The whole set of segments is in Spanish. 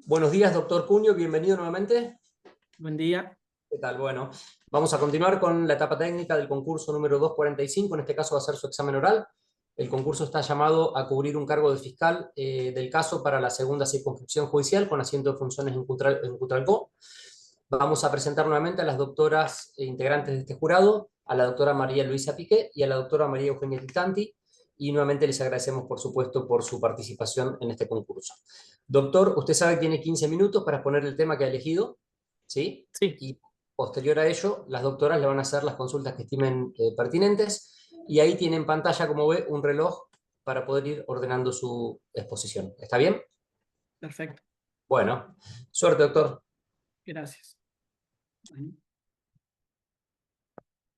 Buenos días, doctor Cunio, bienvenido nuevamente. Buen día. ¿Qué tal? Bueno, vamos a continuar con la etapa técnica del concurso número 245. En este caso va a ser su examen oral. El concurso está llamado a cubrir un cargo de fiscal del caso para la segunda circunscripción judicial con asiento de funciones en Cutralcó. Vamos a presentar nuevamente a las doctoras integrantes de este jurado, a la doctora María Luisa Piqué y a la doctora María Eugenia Titanti, y nuevamente les agradecemos, por supuesto, por su participación en este concurso. Doctor, usted sabe que tiene 15 minutos para exponer el tema que ha elegido, ¿sí? Sí, Y posterior a ello, las doctoras le van a hacer las consultas que estimen pertinentes, y ahí tiene en pantalla, como ve, un reloj para poder ir ordenando su exposición. ¿Está bien? perfecto. Bueno, suerte, doctor. Gracias.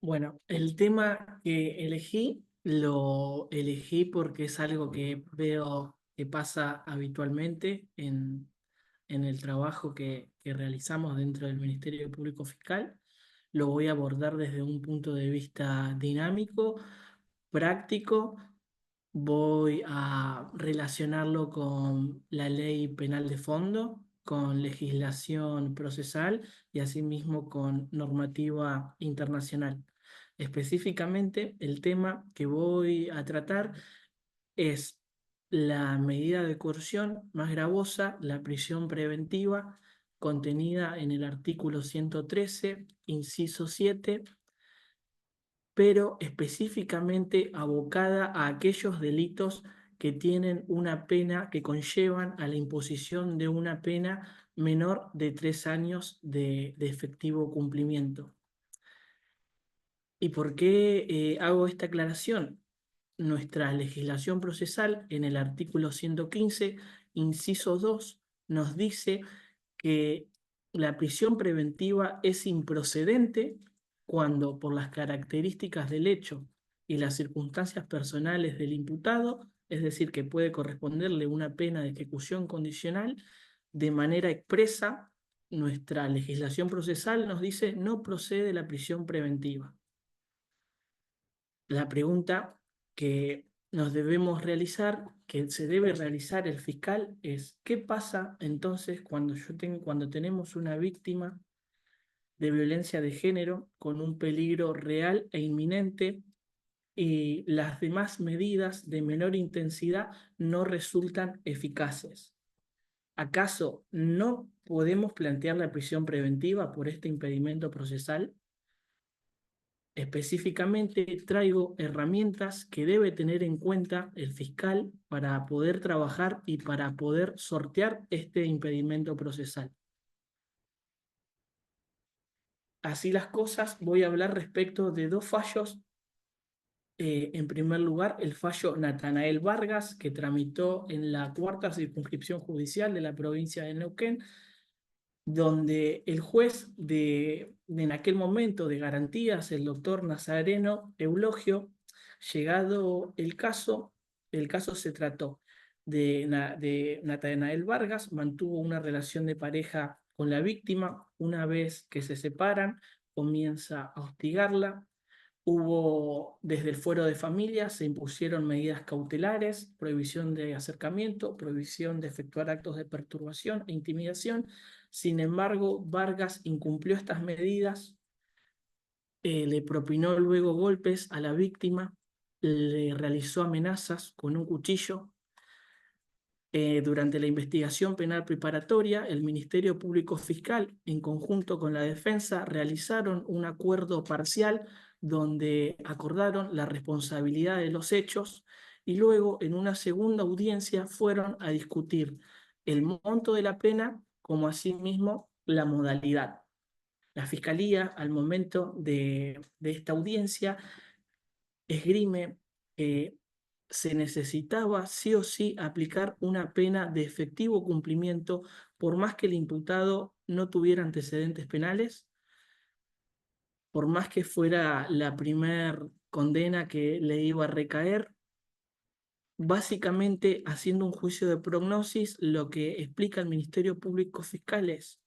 Bueno, el tema que elegí, lo elegí porque es algo que veo que pasa habitualmente en el trabajo que realizamos dentro del Ministerio Público Fiscal. Lo voy a abordar desde un punto de vista dinámico, práctico. Voy a relacionarlo con la ley penal de fondo, con legislación procesal y asimismo con normativa internacional. Específicamente, el tema que voy a tratar es la medida de coerción más gravosa, la prisión preventiva, contenida en el artículo 113, inciso 7, pero específicamente abocada a aquellos delitos que tienen una pena, que conllevan a la imposición de una pena menor de 3 años de efectivo cumplimiento. ¿Y por qué hago esta aclaración? Nuestra legislación procesal en el artículo 115, inciso 2, nos dice que la prisión preventiva es improcedente cuando, por las características del hecho y las circunstancias personales del imputado, es decir, que puede corresponderle una pena de ejecución condicional, de manera expresa, nuestra legislación procesal nos dice no procede la prisión preventiva. La pregunta que nos debemos realizar, que se debe realizar el fiscal, es ¿qué pasa entonces cuando tenemos una víctima de violencia de género con un peligro real e inminente y las demás medidas de menor intensidad no resultan eficaces? ¿Acaso no podemos plantear la prisión preventiva por este impedimento procesal? Específicamente traigo herramientas que debe tener en cuenta el fiscal para poder trabajar y para poder sortear este impedimento procesal. Así las cosas, voy a hablar respecto de dos fallos. En primer lugar, el fallo Natanael Vargas, que tramitó en la cuarta circunscripción judicial de la provincia de Neuquén, donde el juez en aquel momento de garantías, el doctor Nazareno Eulogio, llegado el caso se trató de Natanael Vargas, mantuvo una relación de pareja con la víctima. Una vez que se separan, comienza a hostigarla. Hubo, desde el fuero de familia, se impusieron medidas cautelares, prohibición de acercamiento, prohibición de efectuar actos de perturbación e intimidación. Sin embargo, Vargas incumplió estas medidas, le propinó luego golpes a la víctima, le realizó amenazas con un cuchillo. Durante la investigación penal preparatoria, el Ministerio Público Fiscal, en conjunto con la defensa, realizaron un acuerdo parcial donde acordaron la responsabilidad de los hechos y luego, en una segunda audiencia, fueron a discutir el monto de la pena como asimismo la modalidad. La Fiscalía, al momento de esta audiencia, esgrime que se necesitaba sí o sí aplicar una pena de efectivo cumplimiento, por más que el imputado no tuviera antecedentes penales, por más que fuera la primer condena que le iba a recaer. Básicamente, haciendo un juicio de prognosis, lo que explica el Ministerio Público Fiscal es: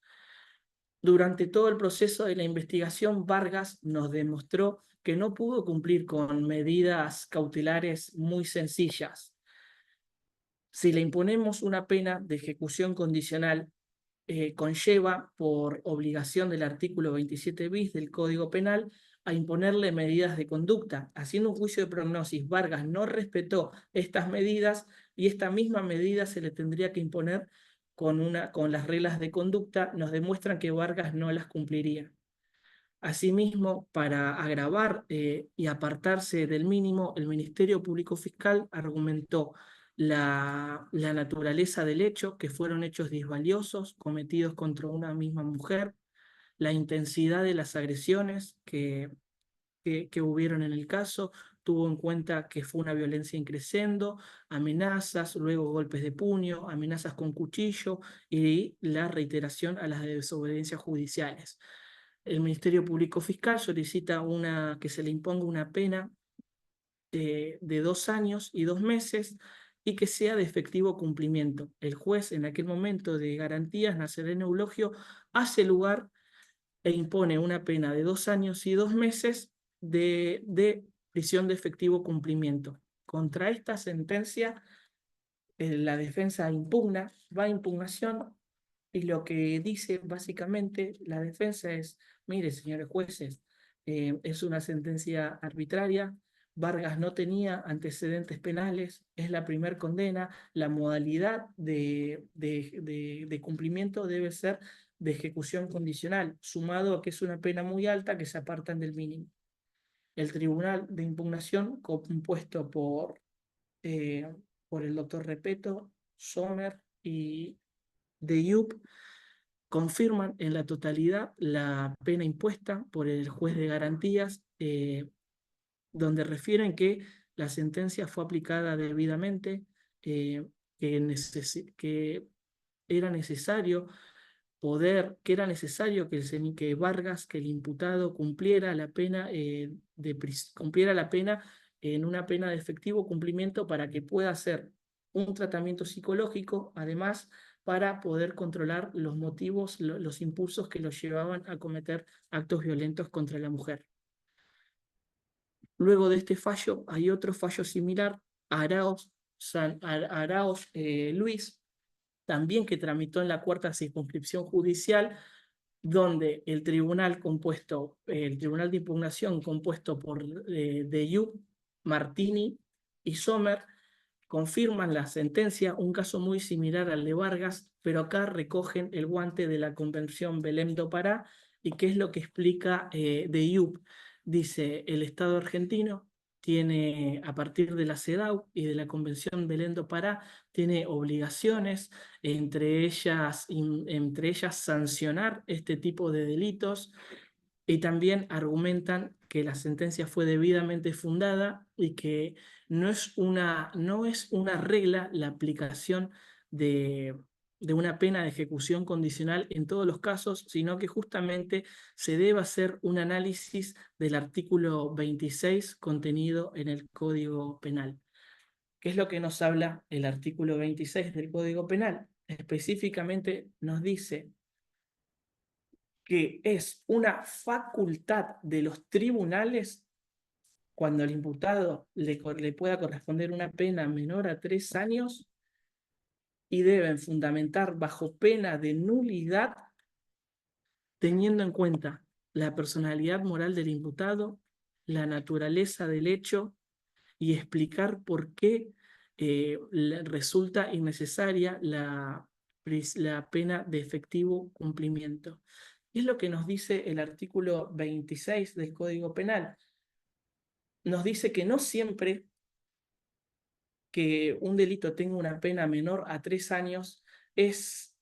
durante todo el proceso de la investigación, Vargas nos demostró que no pudo cumplir con medidas cautelares muy sencillas. Si le imponemos una pena de ejecución condicional conlleva, por obligación del artículo 27 bis del Código Penal, a imponerle medidas de conducta. Haciendo un juicio de prognosis, Vargas no respetó estas medidas y esta misma medida se le tendría que imponer con las reglas de conducta. Nos demuestran que Vargas no las cumpliría. Asimismo, para agravar y apartarse del mínimo, el Ministerio Público Fiscal argumentó la naturaleza del hecho, que fueron hechos disvaliosos cometidos contra una misma mujer, la intensidad de las agresiones que hubieron en el caso, tuvo en cuenta que fue una violencia increciendo, amenazas, luego golpes de puño, amenazas con cuchillo y la reiteración a las desobediencias judiciales. El Ministerio Público Fiscal solicita que se le imponga una pena de 2 años y 2 meses y que sea de efectivo cumplimiento. El juez, en aquel momento de garantías, Nazareno Eulogio, hace lugar e impone una pena de 2 años y 2 meses de prisión de efectivo cumplimiento. Contra esta sentencia, la defensa va a impugnación, y lo que dice básicamente la defensa es: mire, señores jueces, es una sentencia arbitraria, Vargas no tenía antecedentes penales, es la primer condena, la modalidad de cumplimiento debe ser de ejecución condicional, sumado a que es una pena muy alta que se apartan del mínimo. El tribunal de impugnación, compuesto eh, por el doctor Repeto, Sommer y de Yup, confirman en la totalidad la pena impuesta por el juez de garantías, donde refieren que la sentencia fue aplicada debidamente, eh, que era necesario que era necesario que Vargas, que el imputado cumpliera la pena, cumpliera la pena en una pena de efectivo cumplimiento para que pueda hacer un tratamiento psicológico, además para poder controlar los motivos, los impulsos que los llevaban a cometer actos violentos contra la mujer. Luego de este fallo hay otro fallo similar, Araos Luis, también que tramitó en la cuarta circunscripción judicial, donde el tribunal de impugnación compuesto por Deyup, Martini y Sommer confirman la sentencia, un caso muy similar al de Vargas, pero acá recogen el guante de la Convención Belém do Pará. ¿Y qué es lo que explica Deyup? Dice: el Estado argentino tiene, a partir de la CEDAW y de la Convención Belém do Pará, tiene obligaciones, entre ellas sancionar este tipo de delitos, y también argumentan que la sentencia fue debidamente fundada y que no es una regla la aplicación de una pena de ejecución condicional en todos los casos, sino que justamente se debe hacer un análisis del artículo 26 contenido en el Código Penal. ¿Qué es lo que nos habla el artículo 26 del Código Penal? Específicamente nos dice que es una facultad de los tribunales, cuando al imputado le pueda corresponder una pena menor a 3 años, y deben fundamentar bajo pena de nulidad, teniendo en cuenta la personalidad moral del imputado, la naturaleza del hecho, y explicar por qué resulta innecesaria la pena de efectivo cumplimiento. Es lo que nos dice el artículo 26 del Código Penal. Nos dice que no siempre que un delito tenga una pena menor a 3 años es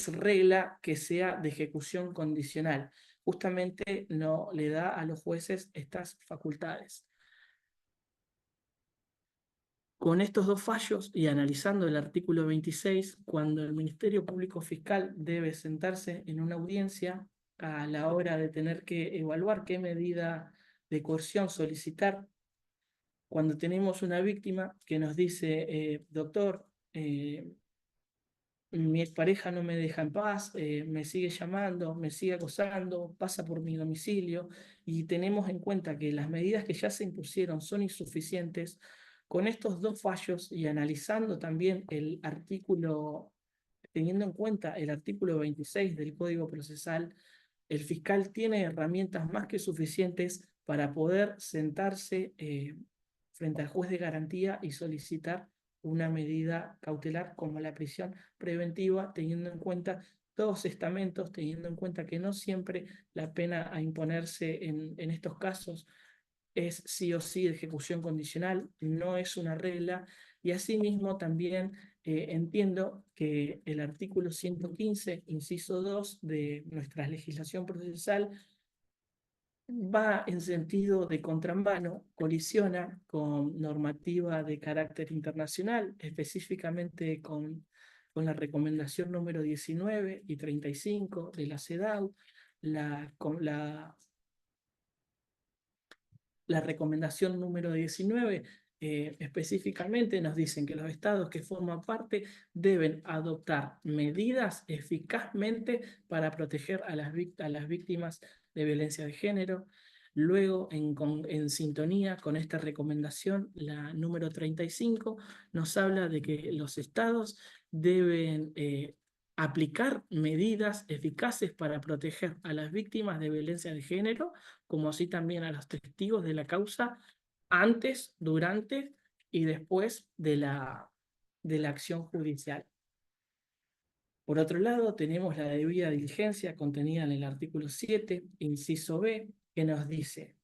regla que sea de ejecución condicional. Justamente no le da a los jueces estas facultades. Con estos dos fallos y analizando el artículo 26, cuando el Ministerio Público Fiscal debe sentarse en una audiencia a la hora de tener que evaluar qué medida de coerción solicitar, cuando tenemos una víctima que nos dice: doctor, mi expareja no me deja en paz, me sigue llamando, me sigue acosando, pasa por mi domicilio, y tenemos en cuenta que las medidas que ya se impusieron son insuficientes. Con estos dos fallos y analizando también el artículo teniendo en cuenta el artículo 26 del Código Procesal, el fiscal tiene herramientas más que suficientes para poder sentarse frente al juez de garantía y solicitar una medida cautelar como la prisión preventiva, teniendo en cuenta todos estamentos, teniendo en cuenta que no siempre la pena a imponerse en estos casos es sí o sí de ejecución condicional, no es una regla, y asimismo también entiendo que el artículo 115, inciso 2 de nuestra legislación procesal va en sentido de contramano, colisiona con normativa de carácter internacional, específicamente con la recomendación número 19 y 35 de la CEDAW, la recomendación número 19 específicamente nos dicen que los estados que forman parte deben adoptar medidas eficazmente para proteger a las víctimas de violencia de género. Luego, en sintonía con esta recomendación, la número 35 nos habla de que los estados deben aplicar medidas eficaces para proteger a las víctimas de violencia de género, como así también a los testigos de la causa antes, durante y después de la acción judicial. Por otro lado, tenemos la debida diligencia contenida en el artículo 7, inciso B, que nos dice: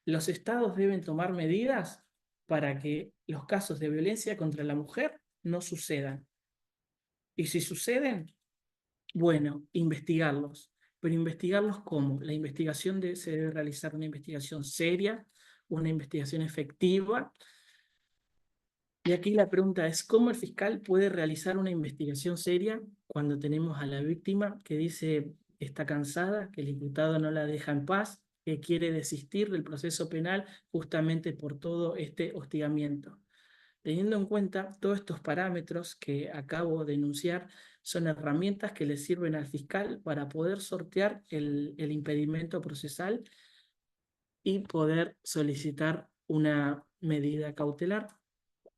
los estados deben tomar medidas para que los casos de violencia contra la mujer no sucedan. Y si suceden, bueno, investigarlos. Pero investigarlos ¿cómo? La investigación se debe realizar una investigación seria, una investigación efectiva. Y aquí la pregunta es, ¿cómo el fiscal puede realizar una investigación seria cuando tenemos a la víctima que dice que está cansada, que el imputado no la deja en paz, que quiere desistir del proceso penal justamente por todo este hostigamiento? Teniendo en cuenta todos estos parámetros que acabo de enunciar, son herramientas que le sirven al fiscal para poder sortear el impedimento procesal y poder solicitar una medida cautelar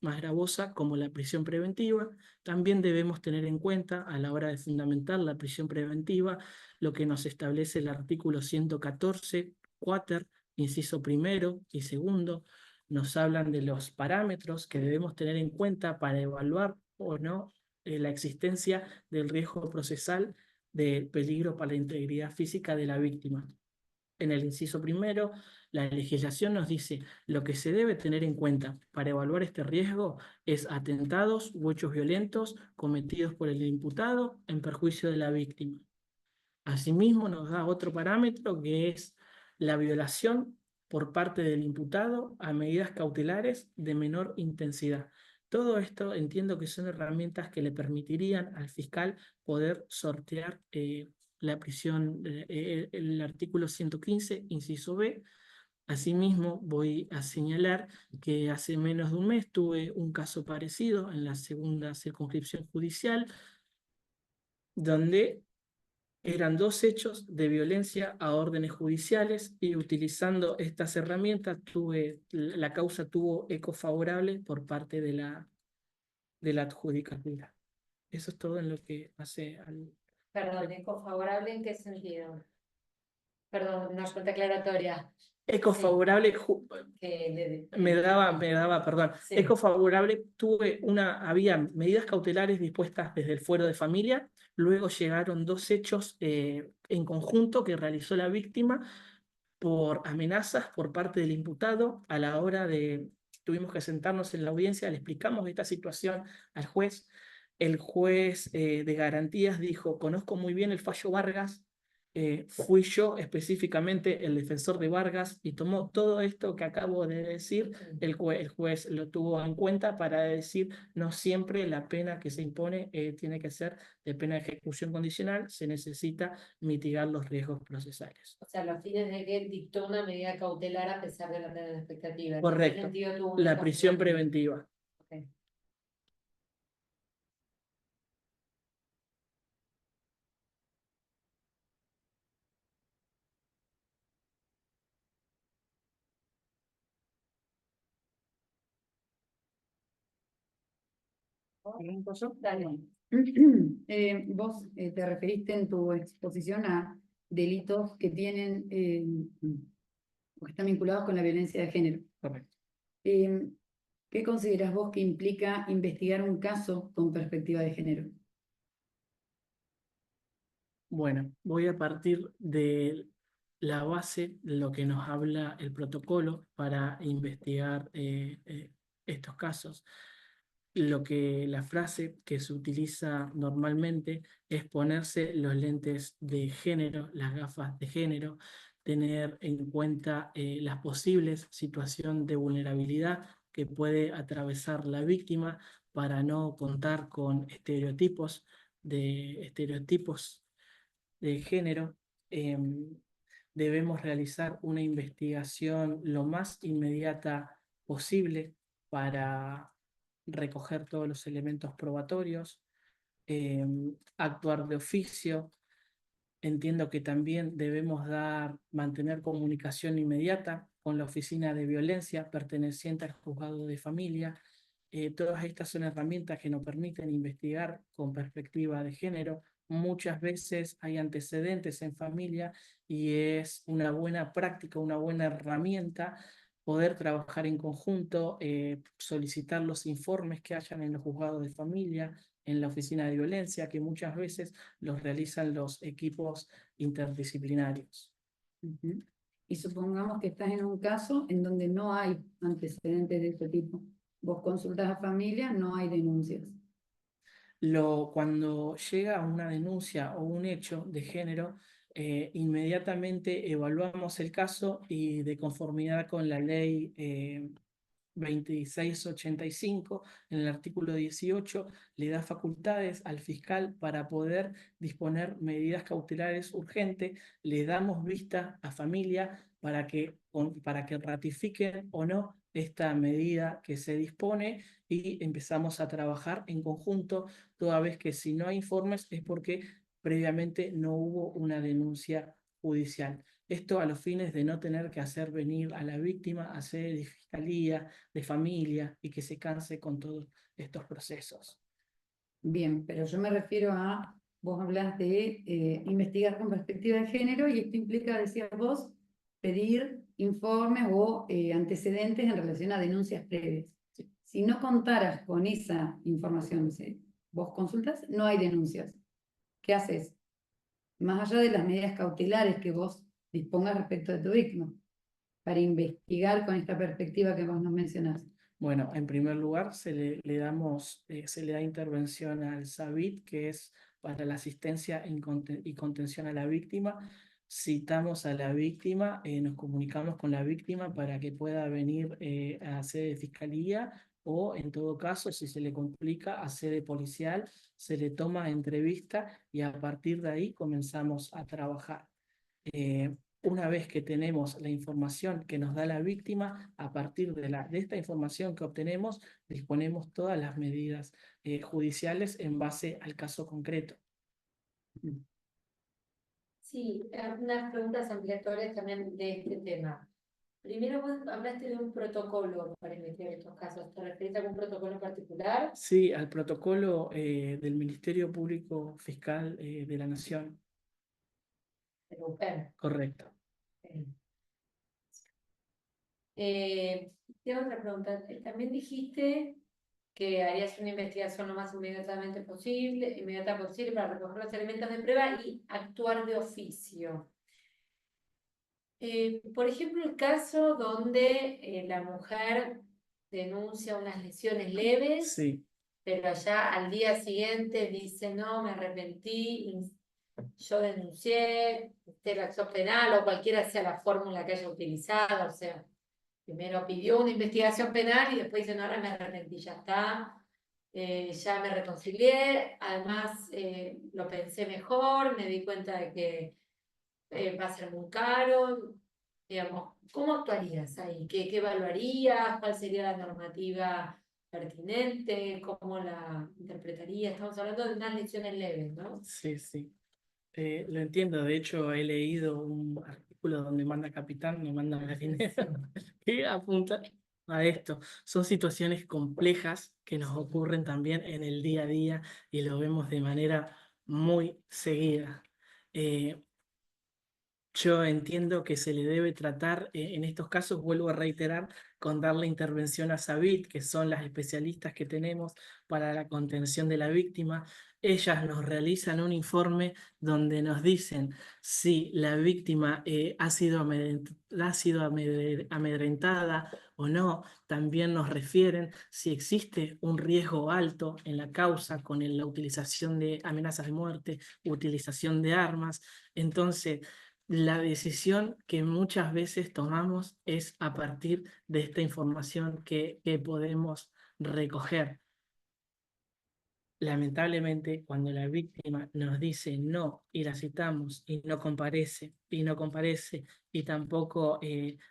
más gravosa como la prisión preventiva. También debemos tener en cuenta a la hora de fundamentar la prisión preventiva lo que nos establece el artículo 114, cuater, inciso primero y segundo. Nos hablan de los parámetros que debemos tener en cuenta para evaluar o no la existencia del riesgo procesal de peligro para la integridad física de la víctima. En el inciso primero, la legislación nos dice lo que se debe tener en cuenta para evaluar este riesgo es atentados u hechos violentos cometidos por el imputado en perjuicio de la víctima. Asimismo, nos da otro parámetro que es la violación por parte del imputado a medidas cautelares de menor intensidad. Todo esto entiendo que son herramientas que le permitirían al fiscal poder sortear la prisión, el artículo 115, inciso B. Asimismo, voy a señalar que hace menos de un mes tuve un caso parecido en la segunda circunscripción judicial, donde eran dos hechos de violencia a órdenes judiciales y utilizando estas herramientas la causa tuvo eco favorable por parte de la adjudicatura. Eso es todo en lo que hace al... Perdón, ¿eco favorable en qué sentido? Perdón, una pregunta aclaratoria. Eco Sí, favorable, perdón, Sí. eco favorable, había medidas cautelares dispuestas desde el fuero de familia, luego llegaron dos hechos en conjunto que realizó la víctima por amenazas por parte del imputado a la hora de, tuvimos que sentarnos en la audiencia, le explicamos esta situación al juez. El juez de garantías dijo: conozco muy bien el fallo Vargas, fui yo específicamente el defensor de Vargas, y tomó todo esto que acabo de decir, el juez lo tuvo en cuenta para decir: no siempre la pena que se impone tiene que ser de pena de ejecución condicional, se necesita mitigar los riesgos procesales. O sea, los fines de que dictó una medida cautelar a pesar de la pena de expectativa. Correcto. ¿En qué sentido tuvo una La prisión causal? preventiva. Ok. ¿Un paso? Dale. Vos te referiste en tu exposición a delitos que tienen o que están vinculados con la violencia de género. Correcto. ¿Qué considerás vos que implica investigar un caso con perspectiva de género? Bueno, voy a partir de la base de lo que nos habla el protocolo para investigar estos casos. La frase que se utiliza normalmente es ponerse los lentes de género, las gafas de género, tener en cuenta las posibles situaciones de vulnerabilidad que puede atravesar la víctima para no contar con estereotipos de género. Debemos realizar una investigación lo más inmediata posible para recoger todos los elementos probatorios, actuar de oficio. Entiendo que también debemos mantener comunicación inmediata con la oficina de violencia perteneciente al juzgado de familia. Todas estas son herramientas que nos permiten investigar con perspectiva de género. Muchas veces hay antecedentes en familia y es una buena práctica, una buena herramienta poder trabajar en conjunto, solicitar los informes que hayan en los juzgados de familia, en la oficina de violencia, que muchas veces los realizan los equipos interdisciplinarios. Y supongamos que estás en un caso en donde no hay antecedentes de este tipo. Vos consultas a familia, no hay denuncias. Cuando llega una denuncia o un hecho de género, inmediatamente evaluamos el caso y de conformidad con la ley 2685, en el artículo 18, le da facultades al fiscal para poder disponer medidas cautelares urgentes. Le damos vista a familia para que ratifiquen o no esta medida que se dispone y empezamos a trabajar en conjunto, toda vez que si no hay informes es porque previamente no hubo una denuncia judicial. Esto a los fines de no tener que hacer venir a la víctima a sede de fiscalía, de familia, y que se canse con todos estos procesos. Bien, pero yo me refiero a, vos hablas de investigar con perspectiva de género y esto implica, decías vos, pedir informes o antecedentes en relación a denuncias previas. Si no contaras con esa información, vos consultas, no hay denuncias. ¿Qué haces? Más allá de las medidas cautelares que vos dispongas respecto de tu víctima, para investigar con esta perspectiva que vos nos mencionás. Bueno, en primer lugar se le da intervención al SABIT, que es para la asistencia y contención a la víctima. Citamos a la víctima, nos comunicamos con la víctima para que pueda venir a sede de fiscalía o, en todo caso, si se le complica, a sede policial, se le toma entrevista y a partir de ahí comenzamos a trabajar. Una vez que tenemos la información que nos da la víctima, a partir de esta información que obtenemos, disponemos todas las medidas judiciales en base al caso concreto. Sí, unas preguntas ampliatorias también de este tema. Primero vos hablaste de un protocolo para investigar estos casos. ¿Te referís a algún protocolo en particular? Sí, al protocolo del Ministerio Público Fiscal de la Nación. De UPER. Correcto. Tengo otra pregunta. También dijiste que harías una investigación lo más inmediata posible para recoger los elementos de prueba y actuar de oficio. Por ejemplo, el caso donde la mujer denuncia unas lesiones leves, Sí, pero ya al día siguiente dice, no, me arrepentí, yo denuncié, la acción penal o cualquiera sea la fórmula que haya utilizado, o sea, primero pidió una investigación penal y después dice, no, ahora me arrepentí, ya está, ya me reconcilié, además lo pensé mejor, me di cuenta de que va a ser muy caro, digamos, ¿cómo actuarías ahí? ¿Qué evaluarías? ¿Cuál sería la normativa pertinente? ¿Cómo la interpretarías? Estamos hablando de unas lesiones leves, ¿no? sí, sí. Lo entiendo, de hecho he leído un artículo donde manda capitán, me manda marinero, que apunta a esto. Son situaciones complejas que nos ocurren también en el día a día y lo vemos de manera muy seguida. Yo entiendo que se le debe tratar, en estos casos, vuelvo a reiterar, con darle intervención a SABIT, que son las especialistas que tenemos para la contención de la víctima. Ellas nos realizan un informe donde nos dicen si la víctima ha sido amedrentada o no. También nos refieren si existe un riesgo alto en la causa con la utilización de amenazas de muerte, utilización de armas. Entonces, la decisión que muchas veces tomamos es a partir de esta información que podemos recoger. Lamentablemente, cuando la víctima nos dice no y la citamos y no comparece, y tampoco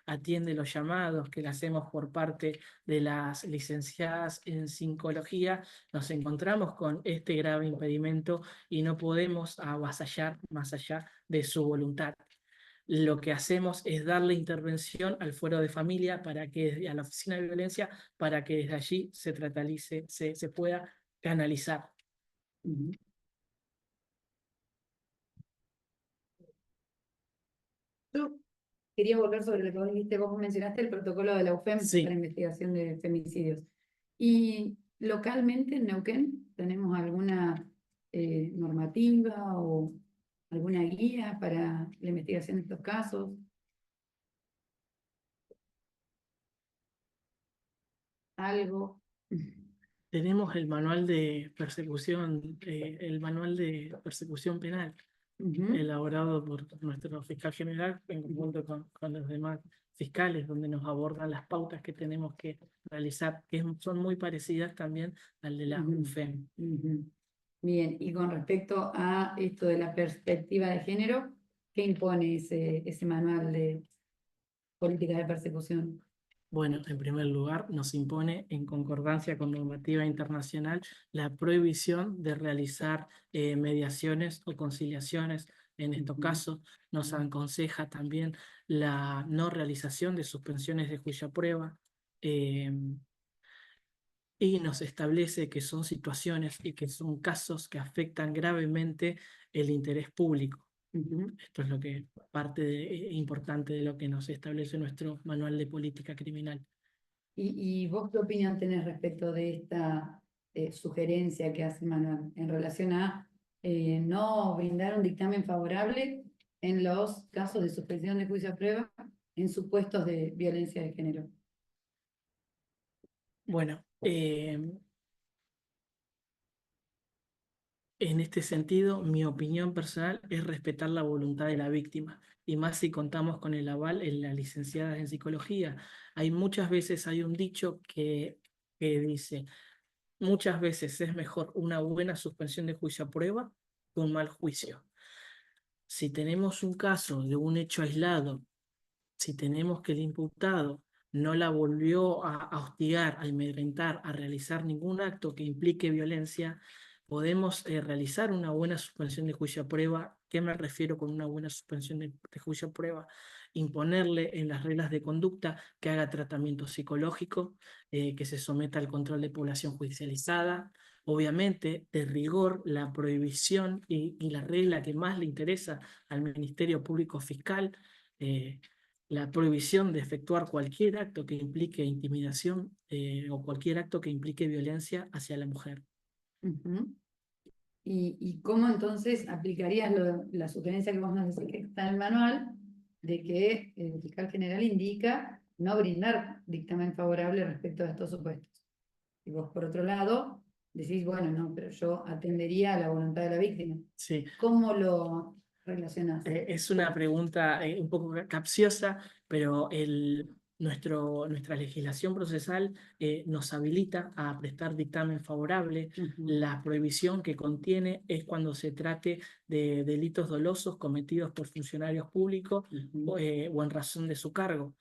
atiende los llamados que le hacemos por parte de las licenciadas en psicología, nos encontramos con este grave impedimento y no podemos avasallar más allá de su voluntad. Lo que hacemos es darle intervención al fuero de familia para que, a la oficina de violencia, para que desde allí se tratalice, se pueda canalizar. Ujú. Yo quería volver sobre lo que vos dijiste, vos mencionaste el protocolo de la UFEM Sí. para investigación de femicidios. Y localmente en Neuquén tenemos alguna normativa o alguna guía para la investigación de estos casos. Algo. Tenemos el manual de persecución, penal, Ujú, elaborado por nuestro fiscal general en conjunto con los demás fiscales, donde nos abordan las pautas que tenemos que realizar, que son muy parecidas también al de la ujú, UFEM. ujú. Bien, y con respecto a esto de la perspectiva de género, ¿qué impone ese manual de políticas de persecución? Bueno, en primer lugar, nos impone, en concordancia con normativa internacional, la prohibición de realizar mediaciones o conciliaciones. En estos Ujú. casos, nos aconseja también la no realización de suspensiones de juicio a prueba, y nos establece que son situaciones y que son casos que afectan gravemente el interés público. Ujú. Esto es lo que importante de lo que nos establece nuestro manual de política criminal. ¿Y vos qué opinión tenés respecto de esta sugerencia que hace Manuel en relación a no brindar un dictamen favorable en los casos de suspensión de juicio a prueba en supuestos de violencia de género? Bueno, en este sentido, mi opinión personal es respetar la voluntad de la víctima, y más si contamos con el aval en las licenciadas en psicología. Muchas veces hay un dicho que dice, muchas veces es mejor una buena suspensión de juicio a prueba que un mal juicio. Si tenemos un caso de un hecho aislado, si tenemos que el imputado no la volvió a hostigar, a amedrentar, a realizar ningún acto que implique violencia, podemos realizar una buena suspensión de juicio a prueba. ¿Qué me refiero con una buena suspensión de juicio a prueba? Imponerle en las reglas de conducta que haga tratamiento psicológico, que se someta al control de población judicializada. Obviamente, de rigor, la prohibición y la regla que más le interesa al Ministerio Público Fiscal, la prohibición de efectuar cualquier acto que implique intimidación o cualquier acto que implique violencia hacia la mujer. Ujú. ¿Y cómo entonces aplicarías la sugerencia que vos nos decís que está en el manual de que el fiscal general indica no brindar dictamen favorable respecto a estos supuestos? Y vos, por otro lado, decís, bueno, no, pero yo atendería a la voluntad de la víctima. Sí. ¿Cómo lo relacionás? Es una pregunta un poco capciosa, pero nuestra legislación procesal nos habilita a prestar dictamen favorable. Ujú, La prohibición que contiene es cuando se trate de delitos dolosos cometidos por funcionarios públicos ujú, o en razón de su cargo.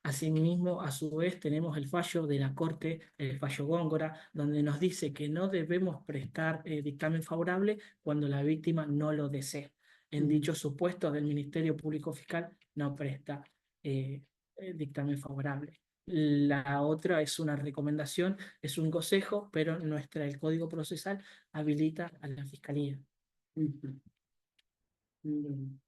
Asimismo, a su vez, tenemos el fallo de la Corte, el fallo Góngora, donde nos dice que no debemos prestar dictamen favorable cuando la víctima no lo desee. En ujú. dichos supuestos del Ministerio Público Fiscal no presta dictamen favorable. La otra es una recomendación, es un consejo, pero el Código Procesal habilita a la Fiscalía. Ujú. Bien.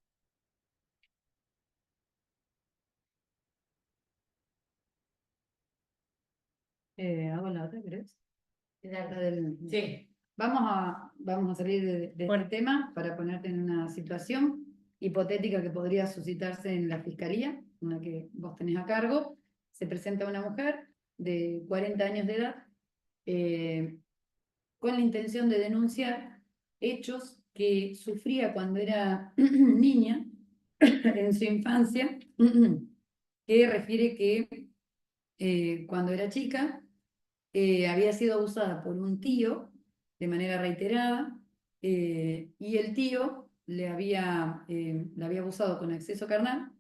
¿Hago la otra, crees? La del- Sí, Vamos a salir de Bueno. este tema para ponerte en una situación hipotética que podría suscitarse en la fiscalía, una que vos tenés a cargo. Se presenta una mujer de 40 años de edad con la intención de denunciar hechos que sufría cuando era niña, en su infancia, que refiere que cuando era chica había sido abusada por un tío de manera reiterada y el tío la había abusado con acceso carnal,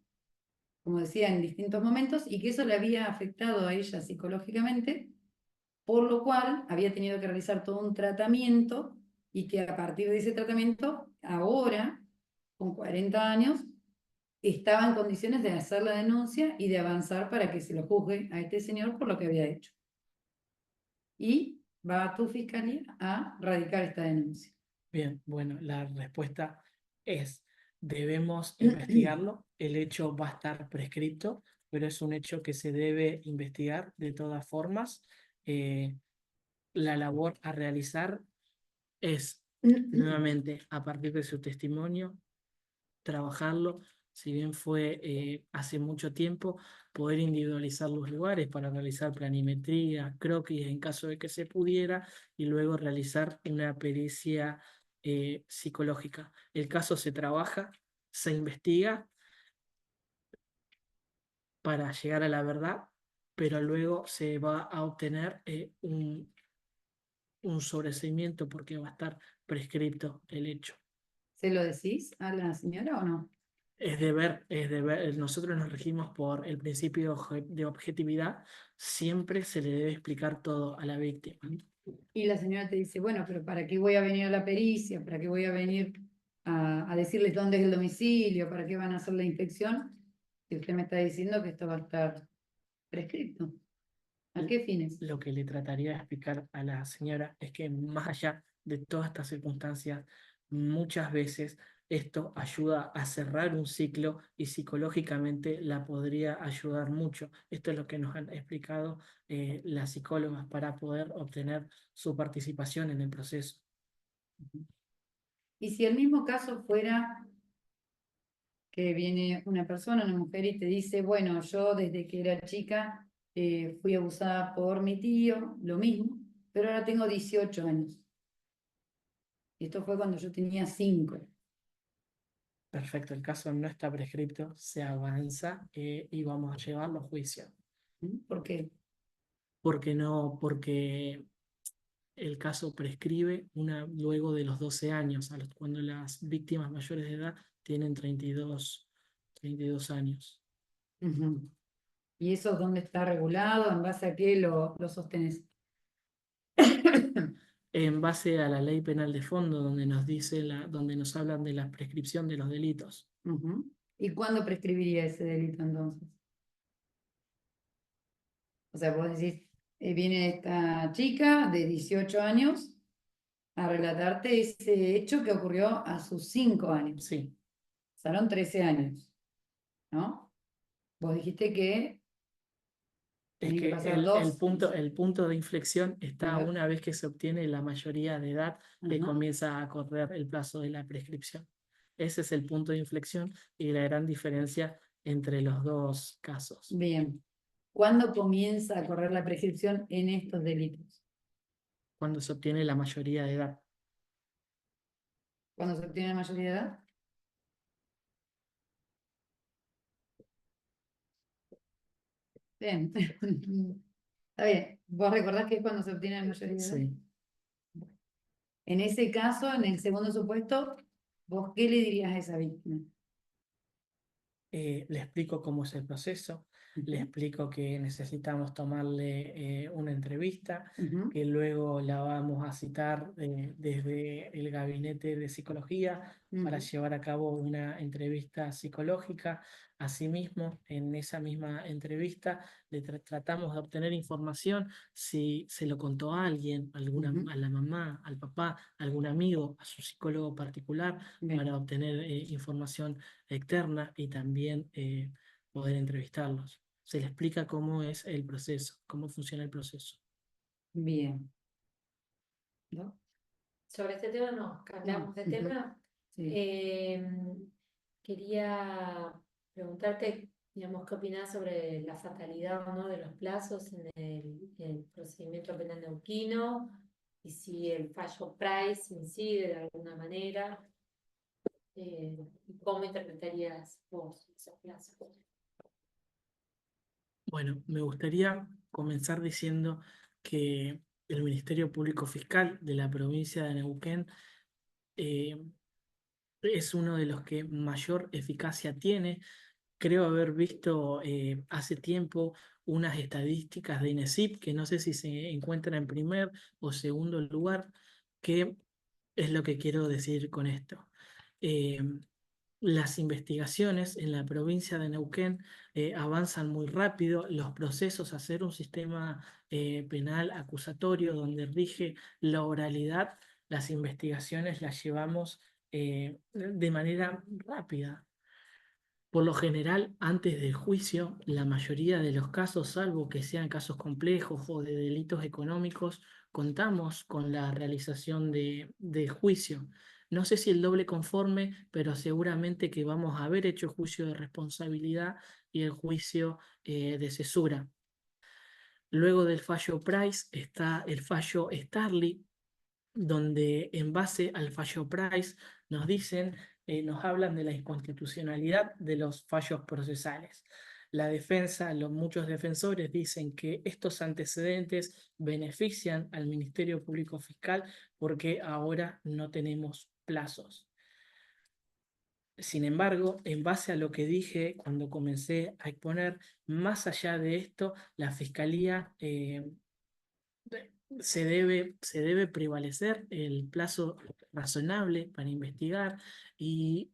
como decía, en distintos momentos, y que eso le había afectado a ella psicológicamente, por lo cual había tenido que realizar todo un tratamiento y que a partir de ese tratamiento, ahora, con 40 años, estaba en condiciones de hacer la denuncia y de avanzar para que se lo juzgue a este señor por lo que había hecho. Y va a tu fiscalía a radicar esta denuncia. Bien, bueno, la respuesta es, debemos investigarlo. El hecho va a estar prescrito, pero es un hecho que se debe investigar de todas formas. La labor a realizar es, nuevamente, a partir de su testimonio, trabajarlo, si bien fue hace mucho tiempo, poder individualizar los lugares para realizar planimetría, croquis en caso de que se pudiera, y luego realizar una pericia psicológica. El caso se trabaja, se investiga para llegar a la verdad, pero luego se va a obtener un sobreseimiento porque va a estar prescripto el hecho. ¿Se lo decís a la señora o no? Es deber, nosotros nos regimos por el principio de objetividad, siempre se le debe explicar todo a la víctima. Y la señora te dice, bueno, pero ¿para qué voy a venir a la pericia? ¿Para qué voy a venir a decirles dónde es el domicilio? ¿Para qué van a hacer la inspección? Y usted me está diciendo que esto va a estar prescrito. ¿A qué fines? Lo que le trataría de explicar a la señora es que más allá de todas estas circunstancias, muchas veces esto ayuda a cerrar un ciclo y psicológicamente la podría ayudar mucho. Esto es lo que nos han explicado las psicólogas para poder obtener su participación en el proceso. Y si el mismo caso fuera que viene una persona, una mujer, y te dice, bueno, yo desde que era chica fui abusada por mi tío, lo mismo, pero ahora tengo 18 años. Esto fue cuando yo tenía 5. Perfecto, el caso no está prescripto, se avanza y vamos a llevarlo a juicio. ¿Por qué? ¿Por qué no? Porque el caso prescribe luego de los 12 años, cuando las víctimas mayores de edad tienen 32 años. Ujú. ¿Y eso dónde está regulado? ¿En base a qué lo sostenés? En base a la ley penal de fondo, donde donde nos hablan de la prescripción de los delitos. Ujú. ¿Y cuándo prescribiría ese delito entonces? O sea, vos decís, viene esta chica de 18 años a relatarte ese hecho que ocurrió a sus 5 años. Sí, Pasaron 13 años, ¿no? Vos dijiste que es tenía que que pasar el punto de inflexión está Ajá. una vez que se obtiene la mayoría de edad, que Ajá. comienza a correr el plazo de la prescripción. Ese es el punto de inflexión y la gran diferencia entre los dos casos. Bien. ¿Cuándo comienza a correr la prescripción en estos delitos? Cuando se obtiene la mayoría de edad. ¿Cuándo se obtiene la mayoría de edad? Bien. Está bien. ¿Vos recordás que es cuando se obtiene la mayoría de edad? Sí. En ese caso, en el segundo supuesto, ¿vos qué le dirías a esa víctima? Le explico cómo es el proceso. le explico que necesitamos tomarle una entrevista, Ujú, que luego la vamos a citar desde el gabinete de psicología para ujú, llevar a cabo una entrevista psicológica. Asimismo, en esa misma entrevista le tratamos de obtener información si se lo contó a alguien, ujú. a la mamá, al papá, a algún amigo, a su psicólogo particular, Bien, para obtener información externa y también poder entrevistarlos. Se le explica cómo es el proceso, cómo funciona el proceso. bien. ¿No? Sobre este tema no, cambiamos de Ujú, tema. sí. Quería preguntarte, digamos, qué opinás sobre la fatalidad o no de los plazos en el procedimiento penal neuquino y si el fallo Price incide de alguna manera. ¿Cómo interpretarías vos esos plazos? Bueno, me gustaría comenzar diciendo que el Ministerio Público Fiscal de la provincia de Neuquén eh, es uno de los que mayor eficacia tiene. Creo haber visto hace tiempo unas estadísticas de INESIP, que no sé si se encuentran en primer o segundo lugar, que es lo que quiero decir con esto. Eh, las investigaciones en la provincia de Neuquén avanzan muy rápido, los procesos, hacer un sistema penal acusatorio donde rige la oralidad, las investigaciones las llevamos de manera rápida. Por lo general, antes del juicio, la mayoría de los casos, salvo que sean casos complejos o de delitos económicos, contamos con la realización de juicio. No sé si el doble conforme, pero seguramente que vamos a haber hecho juicio de responsabilidad y el juicio de cesura. Luego del fallo Price está el fallo Starley, donde en base al fallo Price nos dicen, nos hablan de la inconstitucionalidad de los fallos procesales. La defensa, muchos defensores dicen que estos antecedentes benefician al Ministerio Público Fiscal porque ahora no tenemos plazos. Sin embargo, en base a lo que dije cuando comencé a exponer, más allá de esto, la Fiscalía se debe prevalecer el plazo razonable para investigar y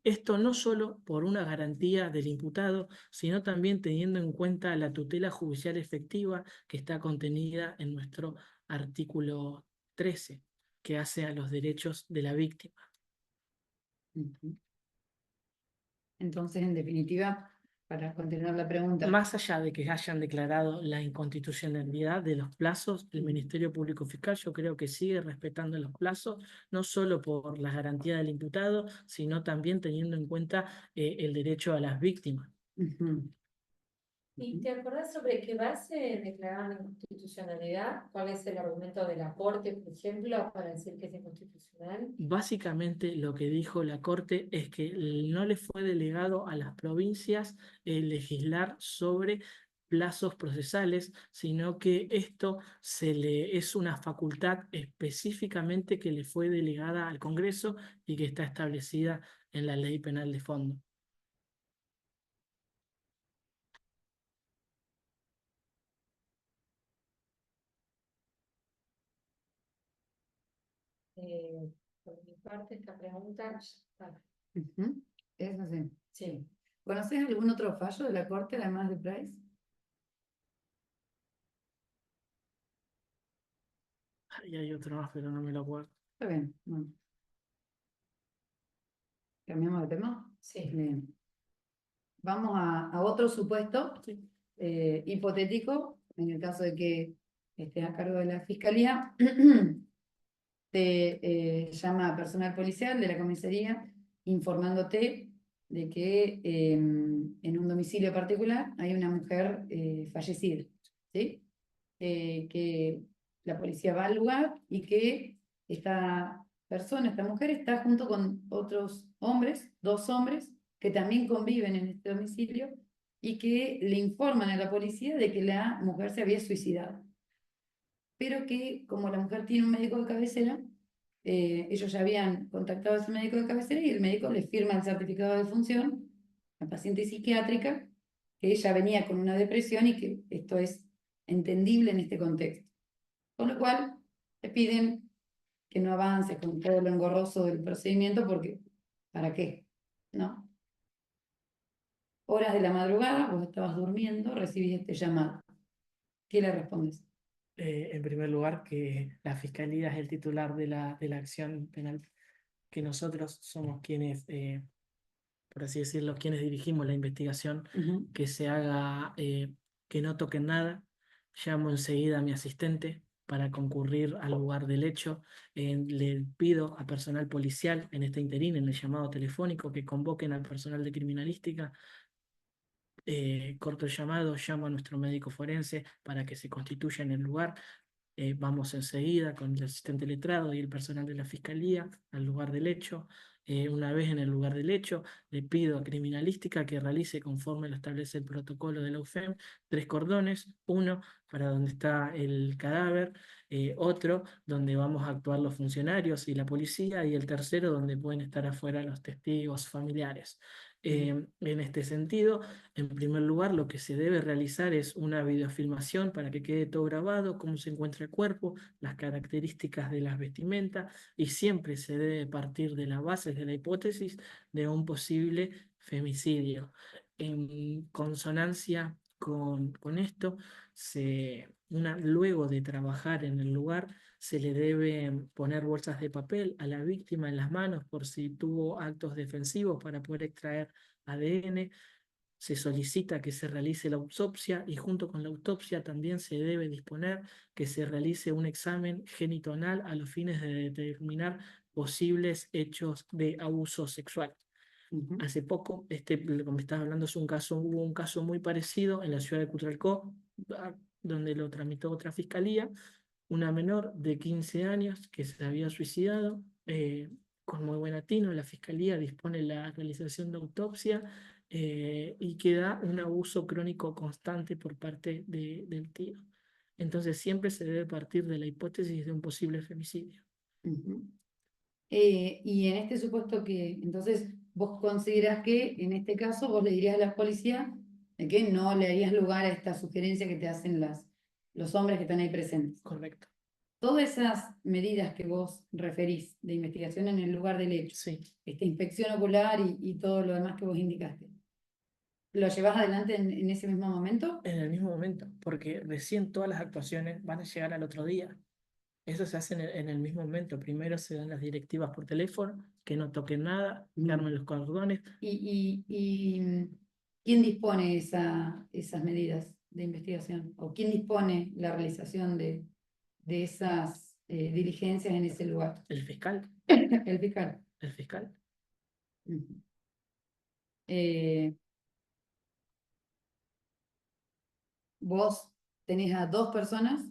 esto no solo por una garantía del imputado, sino también teniendo en cuenta la tutela judicial efectiva que está contenida en nuestro artículo 13, que hace a los derechos de la víctima. Ujú. Entonces, en definitiva, para continuar la pregunta, Más allá de que hayan declarado la inconstitucionalidad de los plazos, el Ministerio Público Fiscal yo creo que sigue respetando los plazos, no solo por la garantía del imputado, sino también teniendo en cuenta el derecho a las víctimas. ujú, ¿Y te acordás sobre qué base declararon la inconstitucionalidad? ¿Cuál es el argumento de la Corte, por ejemplo, para decir que es inconstitucional? Básicamente lo que dijo la Corte es que no le fue delegado a las provincias legislar sobre plazos procesales, sino que esto es una facultad específicamente que le fue delegada al Congreso y que está establecida en la Ley Penal de Fondo. Por mi parte, esta pregunta, ujú. Eso sí. sí. ¿Conoces algún otro fallo de la Corte además de Price? Y hay otro más, pero no me lo acuerdo. Está bien. Bueno, ¿cambiamos de tema? Sí. Bien. Vamos a otro supuesto Sí. hipotético, en el caso de que estés a cargo de la Fiscalía, te llama personal policial de la comisaría informándote de que en un domicilio particular hay una mujer fallecida, ¿sí? Que la policía va al lugar y que esta persona, esta mujer, está junto con otros hombres, 2 hombres, que también conviven en este domicilio y que le informan a la policía de que la mujer se había suicidado. Pero que como la mujer tiene un médico de cabecera, ellos ya habían contactado a ese médico de cabecera y el médico le firma el certificado de defunción, la paciente psiquiátrica, que ella venía con una depresión y que esto es entendible en este contexto. Con lo cual, te piden que no avances con todo lo engorroso del procedimiento porque, ¿para qué? ¿No? Horas de la madrugada, vos estabas durmiendo, recibís este llamado. ¿Qué le respondes? En primer lugar, que la Fiscalía es el titular de la acción penal, que nosotros somos quienes, por así decirlo, quienes dirigimos la investigación, Ujú. que se haga, que no toquen nada. Llamo enseguida a mi asistente para concurrir al lugar del hecho. Le pido a personal policial en este interín, en el llamado telefónico, que convoquen al personal de criminalística. Corto el llamado, llamo a nuestro médico forense para que se constituya en el lugar. Vamos enseguida con el asistente letrado y el personal de la fiscalía al lugar del hecho. Una vez en el lugar del hecho, le pido a criminalística que realice, conforme lo establece el protocolo de la UFEM, 3 cordones: uno para donde está el cadáver, otro donde vamos a actuar los funcionarios y la policía, y el tercero donde pueden estar afuera los testigos familiares. En este sentido, en primer lugar, lo que se debe realizar es una videofilmación para que quede todo grabado, cómo se encuentra el cuerpo, las características de las vestimentas, y siempre se debe partir de la base, de la hipótesis de un posible femicidio. En consonancia con esto, luego de trabajar en el lugar, se le debe poner bolsas de papel a la víctima en las manos por si tuvo actos defensivos para poder extraer ADN. Se solicita que se realice la autopsia, y junto con la autopsia también se debe disponer que se realice un examen genital a los fines de determinar posibles hechos de abuso sexual. Ujú. Hace poco, lo que me estás hablando es hubo un caso muy parecido en la ciudad de Cutralcó, donde lo tramitó otra fiscalía, una menor de 15 años que se había suicidado. Con muy buen atino, la fiscalía dispone la realización de autopsia, y queda un abuso crónico constante por parte del tío. Entonces siempre se debe partir de la hipótesis de un posible femicidio. Ujú. Y en este supuesto que, entonces, vos considerás que en este caso vos le dirías a la policía de que no le darías lugar a esta sugerencia que te hacen los hombres que están ahí presentes. Correcto. Todas esas medidas que vos referís de investigación en el lugar del hecho, Sí, esta inspección ocular y todo lo demás que vos indicaste, ¿lo llevas adelante en ese mismo momento? en el mismo momento, porque recién todas las actuaciones van a llegar al otro día. Eso se hace en el mismo momento. Primero se dan las directivas por teléfono, que no toquen nada, que armen los cordones. ¿Y quién dispone esas medidas de investigación? ¿O quién dispone la realización de esas diligencias en ese lugar? El fiscal, El fiscal. el fiscal. Ujú. Eh, Vos tenés a 2 personas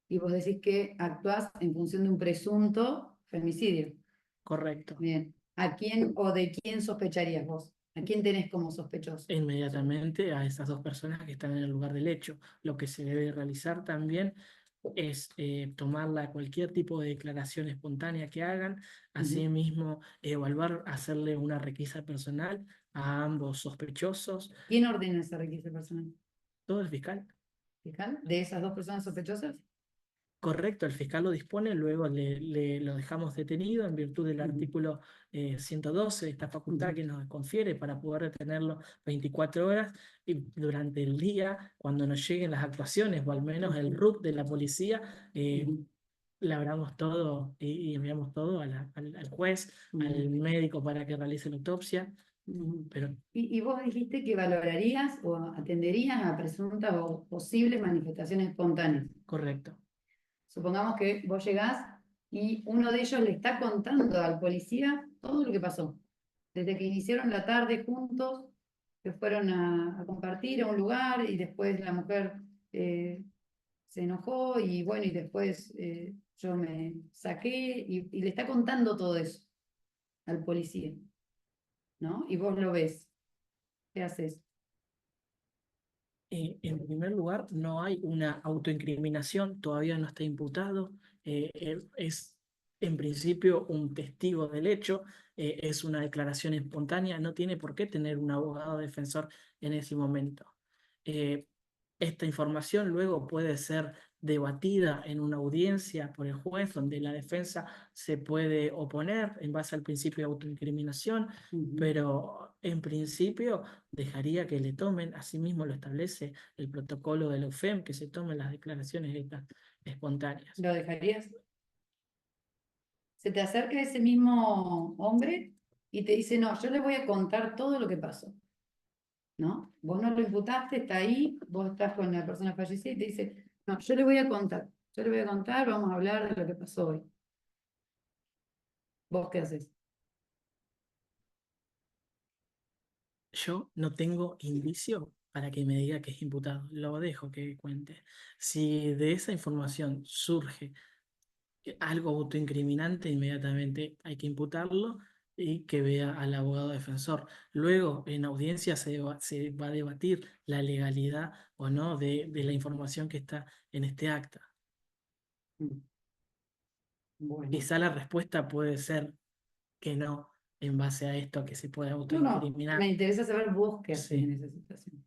y vos decís que actuás en función de un presunto femicidio. Correcto. Bien. ¿A quién o de quién sospecharías vos? ¿A quién tenés como sospechoso? Inmediatamente a esas 2 personas que están en el lugar del hecho. Lo que se debe realizar también es tomarla cualquier tipo de declaración espontánea que hagan, asimismo evaluar, hacerle una requisa personal a ambos sospechosos. ¿Quién ordena esa requisa personal? Todo el fiscal. ¿Fiscal? ¿De esas 2 personas sospechosas? Correcto, el fiscal lo dispone, luego lo dejamos detenido en virtud del artículo 112, esta facultad que nos confiere para poder detenerlo 24 horas, y durante el día, cuando nos lleguen las actuaciones, o al menos el RUC de la policía, labramos todo y enviamos todo al juez, al médico para que realice la autopsia. Pero ¿Y vos dijiste que valorarías o atenderías a presuntas o posibles manifestaciones espontáneas? correcto, Supongamos que vos llegás y uno de ellos le está contando al policía todo lo que pasó. Desde que iniciaron la tarde juntos, que fueron a compartir a un lugar y después la mujer se enojó y bueno, y después yo me saqué y le está contando todo eso al policía, ¿no? Y vos lo ves. ¿Qué haces? en primer lugar, no hay una autoincriminación, todavía no está imputado, es en principio un testigo del hecho, es una declaración espontánea, no tiene por qué tener un abogado defensor en ese momento. Esta información luego puede ser debatida en una audiencia por el juez, donde la defensa se puede oponer en base al principio de autoincriminación, pero en principio dejaría que le tomen, asimismo lo establece el protocolo de la UFEM, que se tomen las declaraciones espontáneas. ¿Lo dejarías? Se te acerca ese mismo hombre y te dice, no, yo le voy a contar todo lo que pasó, ¿no? Vos no lo imputaste, está ahí, vos estás con la persona fallecida y te dice, no, yo le voy a contar, vamos a hablar de lo que pasó hoy. ¿Vos qué haces? Yo no tengo indicio para que me diga que es imputado, lo dejo que cuente. Si de esa información surge algo autoincriminante, inmediatamente hay que imputarlo y que vea al abogado defensor. Luego, en audiencia se va a debatir la legalidad o no de la información que está en este acta. Bueno. Quizá la respuesta puede ser que no, en base a esto, que se puede No, autoincriminar. me interesa saber vos qué haces Sí. en esa situación.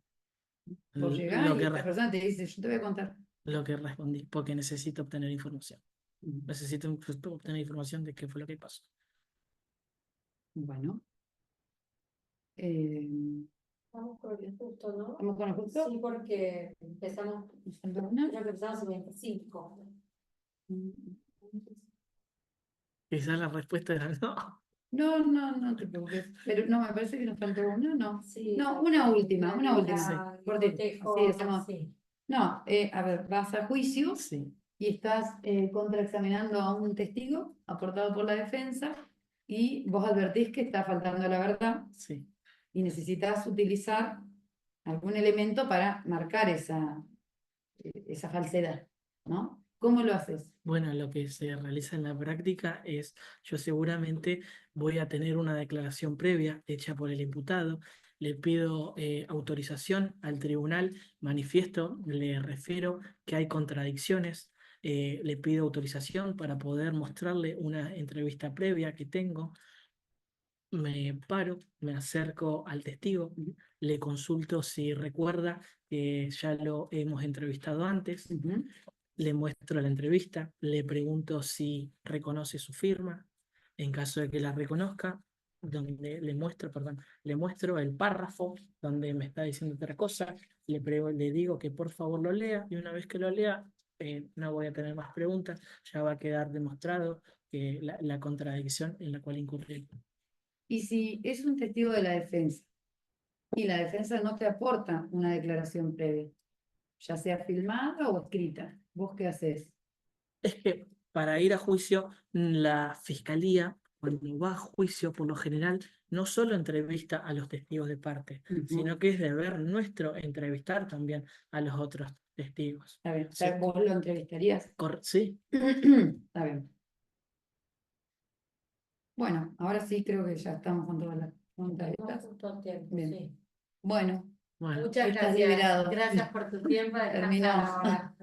Vos llegás Lo y que, esta persona te dice, yo te voy a contar. lo que respondí, porque necesito obtener información. Necesito obtener información de qué fue lo que pasó. Bueno. Vamos con el justo, ¿no? ¿Vamos con el justo? Sí, porque empezamos, ¿Nos falta una? creo que empezamos en 25. Quizás la respuesta era no. No te preocupes. Pero no, me parece que nos faltó una, ¿no? Sí, No, una última. Sí. Cortito. Así hacemos. Sí. No, a ver, vas a juicio Sí. y estás contraexaminando a un testigo aportado por la defensa y vos advertís que está faltando la verdad Sí. y necesitas utilizar algún elemento para marcar esa falsedad, ¿no? ¿Cómo lo haces? Bueno, lo que se realiza en la práctica es, yo seguramente voy a tener una declaración previa hecha por el imputado, le pido autorización al tribunal, manifiesto, le refiero que hay contradicciones, le pido autorización para poder mostrarle una entrevista previa que tengo, me paro, me acerco al testigo, le consulto si recuerda que ya lo hemos entrevistado antes, le muestro la entrevista, le pregunto si reconoce su firma, en caso de que la reconozca, donde le muestro el párrafo donde me está diciendo otra cosa, le digo que por favor lo lea, y una vez que lo lea, no voy a tener más preguntas, ya va a quedar demostrado que la contradicción en la cual incurrí. Y si es un testigo de la defensa y la defensa no te aporta una declaración previa, ya sea filmada o escrita, ¿vos qué haces? Es que para ir a juicio, la fiscalía, cuando va a juicio, por lo general, no solo entrevista a los testigos de parte, sino que es deber nuestro entrevistar también a los otros testigos. Está bien, Sí. ¿vos lo entrevistarías? Sí. Está bien. Bueno, ahora sí creo que ya estamos con todas las preguntas hechas. Justo tiempo, Bien. sí. Bueno, Bueno. Muchas estás gracias. liberado. Gracias por tu tiempo. Terminamos. Ahora.